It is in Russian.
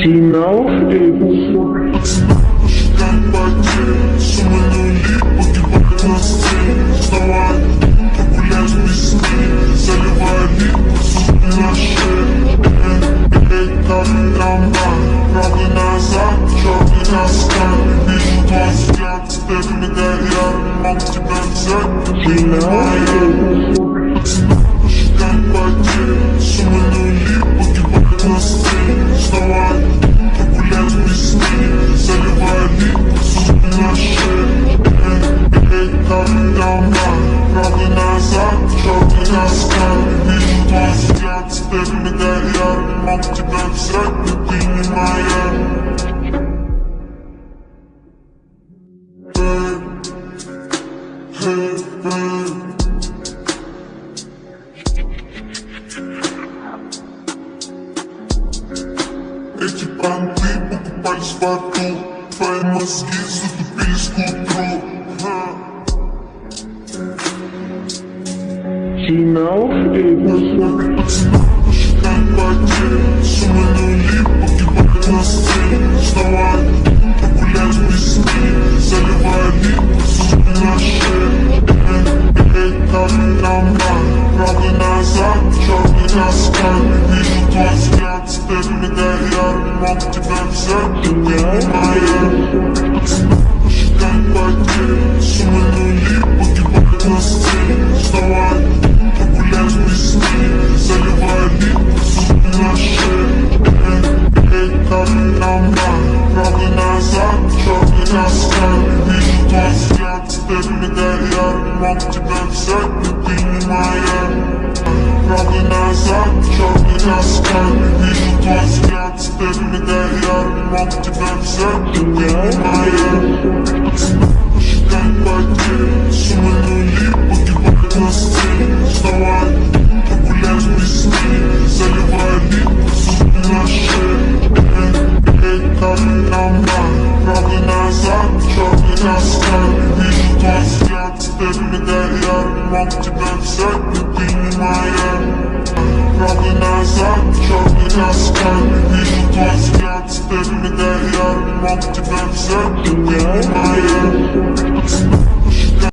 Финал Считать потери, суммы нули, погибать на сцене. Вставай, погулять в весне, заливай липу, суммы на шее. Как трамвай, правый назад, черный на стане. Вижу твой взгляд, теперь мигай, я не могу тебя взять. Ты не моя. Считать потери, суммы нули, погибать на сцене. Вставай, погулять в весне, заливай липу, суммы на шее. Как трамвай, правый назад, черный на стане. Вижу твой взгляд, теперь мигай, я не могу тебя взять, но ты не моя. Эти понты покупались в аду, твои мозги затупились к утру. Финал Считай потери, суммы нули, погибать на сцене. Вставай, погулять в весне, заливай липу, суммы на шее. Как трамвай, правый назад, черный на скале. Вижу твой взгляд, теперь мигай, я не могу тебя взять, ты не моя. Считай потери, суммы нули, погибать на сцене. Вставай, погулять в весне, заливай липу, суммы на шее. Как трамвай, правый назад, черный на скале. Вижу твой взгляд, теперь мигай, я не могу тебя взять, но ты не моя. Правый назад, черный на скале. Вижу твой взгляд, теперь мигай, я не могу тебя взять, ты не моя. Считай потери, суммы нули, погибать на сцене. Вставай, погулять в весне, заливай липу, суммы на шее. Как трамвай, правый назад, черный на скале. Вижу твой взгляд, теперь мигай, я не могу тебя взять, но ты не моя. Правый назад, черный на скале. Вижу твой взгляд, теперь мигай, я не могу тебя взять, ты не моя.